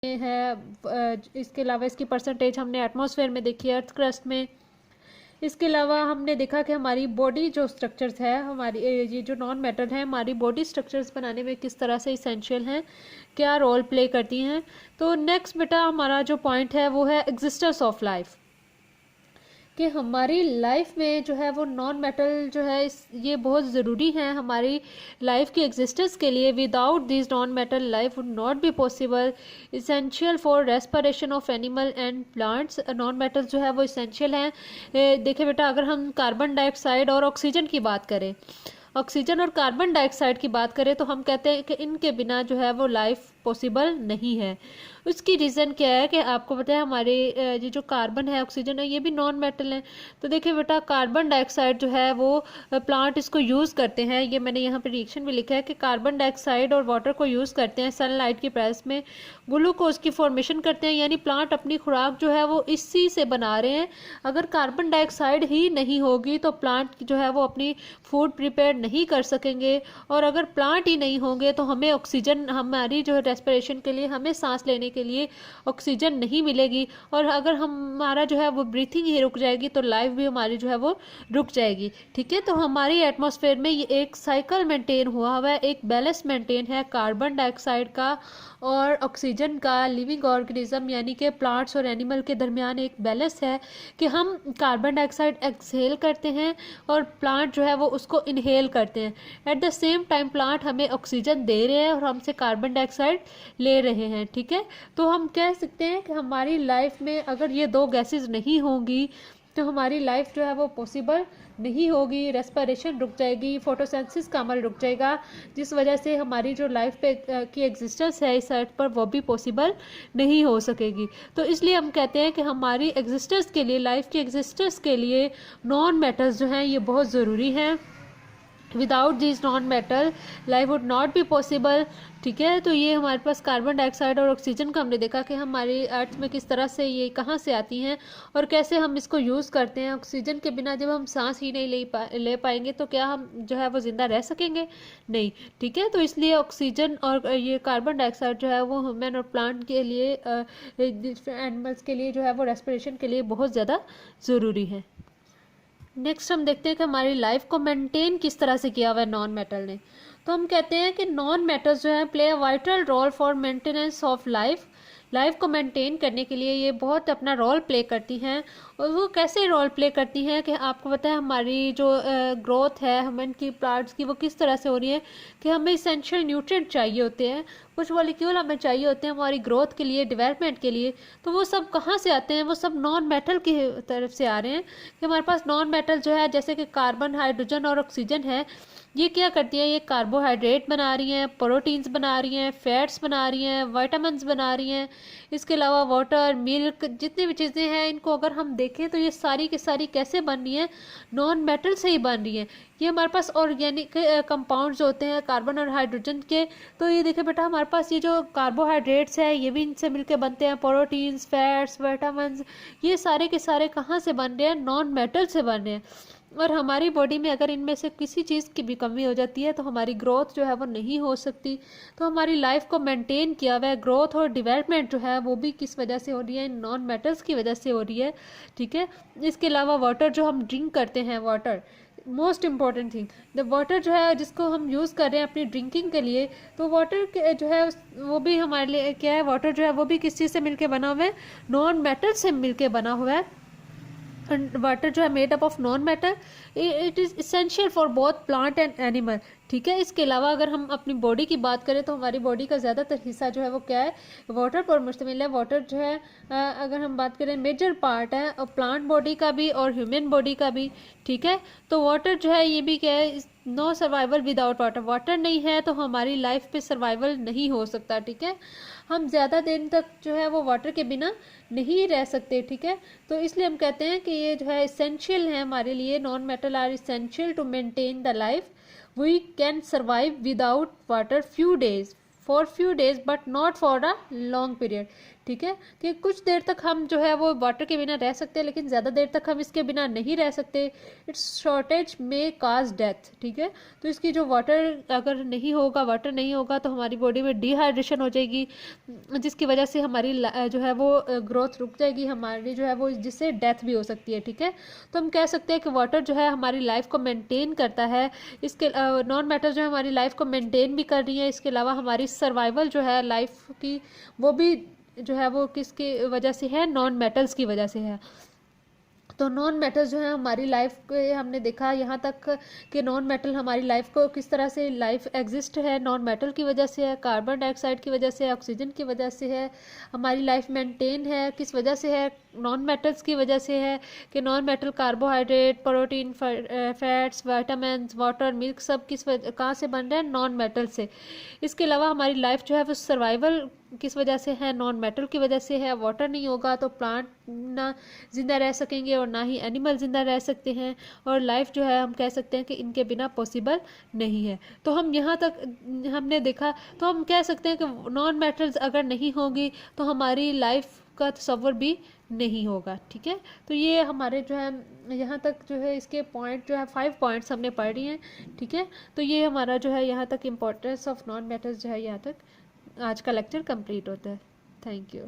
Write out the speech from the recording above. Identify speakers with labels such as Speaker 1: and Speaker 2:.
Speaker 1: है। इसके अलावा इसकी परसेंटेज हमने एटमॉस्फेयर में देखी है, अर्थ क्रस्ट में। इसके अलावा हमने देखा कि हमारी बॉडी जो स्ट्रक्चर्स है, हमारी ये जो नॉन मेटल है हमारी बॉडी स्ट्रक्चर्स बनाने में किस तरह से इसेंशियल हैं, क्या रोल प्ले करती हैं। तो नेक्स्ट बेटा हमारा जो पॉइंट है वो है एग्जिस्टेंस ऑफ लाइफ, कि हमारी लाइफ में जो है वो नॉन मेटल जो है ये बहुत ज़रूरी है हमारी लाइफ की एग्जिस्टेंस के लिए। Without this non metal life would not be possible. Essential for respiration of animal and plants. Non metal जो है वो इसेंशियल हैं। देखिए बेटा, अगर हम कार्बन डाइऑक्साइड और ऑक्सीजन की बात करें, ऑक्सीजन और कार्बन डाइऑक्साइड की बात करें तो हम कहते हैं कि इनके बिना जो है वो लाइफ पॉसिबल नहीं है। उसकी रीज़न क्या है कि आपको पता है हमारे ये जो कार्बन है, ऑक्सीजन है, ये भी नॉन मेटल है। तो देखिए बेटा, कार्बन डाइऑक्साइड जो है वो प्लांट इसको यूज़ करते हैं। ये मैंने यहाँ पे रिएक्शन भी लिखा है कि कार्बन डाइऑक्साइड और वाटर को यूज़ करते हैं सनलाइट की प्रेजेंस में, ग्लूकोज की फॉर्मेशन करते हैं। यानी प्लांट अपनी खुराक जो है वो इसी से बना रहे हैं। अगर कार्बन डाइऑक्साइड ही नहीं होगी तो प्लांट जो है वो अपनी फूड प्रिपेयर नहीं कर सकेंगे, और अगर प्लांट ही नहीं होंगे तो हमें ऑक्सीजन, हमारी जो है रेस्पिरेशन के लिए, हमें सांस लेने के लिए ऑक्सीजन नहीं मिलेगी। और अगर हमारा जो है वो ब्रीथिंग ही रुक जाएगी तो लाइफ भी हमारी जो है वो रुक जाएगी। ठीक है, तो हमारी एटमॉस्फेयर में ये एक साइकिल मेंटेन हुआ है, एक बैलेंस मेंटेन है कार्बन डाइऑक्साइड का और ऑक्सीजन का। लिविंग ऑर्गेनिज्म यानी कि प्लांट्स और एनिमल के दरमियान एक बैलेंस है कि हम कार्बन डाइऑक्साइड एक्सहेल करते हैं और प्लांट जो है वो उसको इनहेल करते हैं। At the same time plant हमें ऑक्सीजन दे रहे हैं और हमसे कार्बन डाइऑक्साइड ले रहे हैं। ठीक है, तो हम कह सकते हैं कि हमारी लाइफ में अगर ये दो गैसेस नहीं होंगी तो हमारी लाइफ जो है वो पॉसिबल नहीं होगी। रेस्पिरेशन रुक जाएगी, फोटोसिंथेसिस का अमल रुक जाएगा, जिस वजह से हमारी जो लाइफ पे की एग्जिस्टेंस है इस अर्थ पर वो भी पॉसिबल नहीं हो सकेगी। तो इसलिए हम कहते हैं कि हमारी एग्जिस्टेंस के लिए, लाइफ की एग्जिस्टेंस के लिए नॉन मेटल्स जो हैं ये बहुत ज़रूरी हैं। Without this non metal life would not be possible. ठीक है, तो ये हमारे पास कार्बन डाइऑक्साइड और ऑक्सीजन का हमने देखा कि हमारी अर्थ में किस तरह से ये कहाँ से आती हैं और कैसे हम इसको यूज़ करते हैं। ऑक्सीजन के बिना जब हम सांस ही नहीं ले पाएंगे तो क्या हम जो है वो ज़िंदा रह सकेंगे? नहीं। ठीक है, तो इसलिए ऑक्सीजन और ये कार्बन डाइऑक्साइड जो है वो ह्यूमन और प्लांट के लिए, एनिमल्स के लिए जो है वो रेस्पिरेशन के लिए बहुत ज़्यादा ज़रूरी है। नेक्स्ट हम देखते हैं कि हमारी लाइफ को मेंटेन किस तरह से किया हुआ है नॉन मेटल ने। तो हम कहते हैं कि नॉन मेटल्स जो है play a vital role for maintenance of life. Life को मेंटेन करने के लिए ये बहुत अपना रोल प्ले करती हैं। और वो कैसे रोल प्ले करती हैं कि आपको पता है हमारी जो ग्रोथ है ह्यूमन की, प्लांट्स की, वो किस तरह से हो रही है कि हमें इसेंशियल न्यूट्रिएंट चाहिए होते हैं, कुछ मॉलिक्यूल हमें चाहिए होते हैं हमारी ग्रोथ के लिए, डेवलपमेंट के लिए। तो वो सब कहाँ से आते हैं? वो सब नॉन मेटल की तरफ से आ रहे हैं कि हमारे पास नॉन मेटल जो है जैसे कि कार्बन, हाइड्रोजन और ऑक्सीजन है, ये क्या करती हैं? ये कार्बोहाइड्रेट बना रही हैं, प्रोटीन्स बना रही हैं, फैट्स बना रही हैं, विटामिन्स बना रही हैं। इसके अलावा वाटर, मिल्क, जितनी भी चीज़ें हैं इनको अगर हम देखें तो ये सारी की सारी कैसे बन रही हैं? नॉन मेटल से ही बन रही हैं। ये हमारे पास ऑर्गेनिक कंपाउंड्स होते हैं कार्बन और हाइड्रोजन के। तो ये देखिए बेटा, हमारे पास ये जो कार्बोहाइड्रेट्स है ये भी इनसे मिलकर बनते हैं, प्रोटीन्स, फैट्स, विटामिन्स, ये सारे के सारे कहाँ से बन रहे हैं? नॉन मेटल से बन रहे हैं। और हमारी बॉडी में अगर इनमें से किसी चीज़ की भी कमी हो जाती है तो हमारी ग्रोथ जो है वो नहीं हो सकती। तो हमारी लाइफ को मेंटेन किया हुआ है, ग्रोथ और डेवलपमेंट जो है वो भी किस वजह से हो रही है? नॉन मेटल्स की वजह से हो रही है। ठीक है, इसके अलावा वाटर जो हम ड्रिंक करते हैं, water most important thing, the water जो है जिसको हम यूज़ कर रहे हैं अपनी ड्रिंकिंग के लिए, तो वाटर जो है वो भी हमारे लिए क्या है? वाटर जो है वो भी किस चीज़ से मिलके बना हुआ है? नॉन मेटल से मिलके बना हुआ है। वाटर जो है made up of non metal, it is essential for both plant and animal. ठीक है, इसके अलावा अगर हम अपनी बॉडी की बात करें तो हमारी बॉडी का ज़्यादातर हिस्सा जो है वो क्या है? वाटर पर मुश्तमिल है। वाटर जो है अगर हम बात करें मेजर पार्ट है और प्लांट बॉडी का भी और ह्यूमन बॉडी का भी। ठीक है, तो वाटर जो है ये भी क्या है? No survival without water. Water नहीं है तो हमारी लाइफ पे सर्वाइवल नहीं हो सकता। ठीक है, हम ज़्यादा दिन तक जो है वो वाटर के बिना नहीं रह सकते। ठीक है, तो इसलिए हम कहते हैं कि ये जो है इसेंशियल है हमारे लिए। Non metal are essential to maintain the life. We can survive without water few days, for few days but not for a long period। ठीक है, कि कुछ देर तक हम जो है वो वाटर के बिना रह सकते हैं, लेकिन ज़्यादा देर तक हम इसके बिना नहीं रह सकते। इट्स शॉर्टेज में काज डेथ। ठीक है, तो इसकी जो वाटर अगर नहीं होगा, वाटर नहीं होगा तो हमारी बॉडी में डिहाइड्रेशन हो जाएगी, जिसकी वजह से हमारी जो है वो ग्रोथ रुक जाएगी हमारी, जो है वो जिससे डेथ भी हो सकती है। ठीक है, तो हम कह सकते हैं कि वाटर जो है हमारी लाइफ को मेंटेन करता है। इसके नॉन मैटर जो है हमारी लाइफ को मेंटेन भी कर रही है, इसके अलावा हमारी सर्वाइवल जो है लाइफ की, वो भी जो है वो किसकी वजह से है, नॉन मेटल्स की वजह से है। तो नॉन मेटल्स जो है हमारी लाइफ के, हमने देखा यहाँ तक कि नॉन मेटल हमारी लाइफ को किस तरह से लाइफ एग्जिस्ट है, नॉन मेटल की वजह से है, कार्बन डाइऑक्साइड की वजह से है, ऑक्सीजन की वजह से है। हमारी लाइफ मेंटेन है किस वजह से है, नॉन मेटल्स की वजह से है, कि non metal carbohydrate, protein, fats, vitamin, water, milk सब कहाँ से बन रहे हैं, नॉन मेटल से। इसके अलावा हमारी लाइफ जो है वो सर्वाइवल किस वजह से है, नॉन मेटल की वजह से है। वाटर नहीं होगा तो प्लांट ना जिंदा रह सकेंगे और ना ही एनिमल जिंदा रह सकते हैं, और लाइफ जो है हम कह सकते हैं कि इनके बिना पॉसिबल नहीं है। तो हम यहाँ तक हमने देखा, तो हम कह सकते हैं कि नॉन मेटल्स अगर नहीं होगी तो हमारी लाइफ का तस्वर भी नहीं होगा। ठीक है, तो ये हमारे जो है यहाँ तक जो है इसके पॉइंट जो है 5 पॉइंट्स हमने पढ़ लिए हैं। ठीक है, तो ये हमारा जो है यहाँ तक इम्पोर्टेंस ऑफ नॉन मेटल्स जो है यहाँ तक आज का लेक्चर कंप्लीट होता है। Thank you.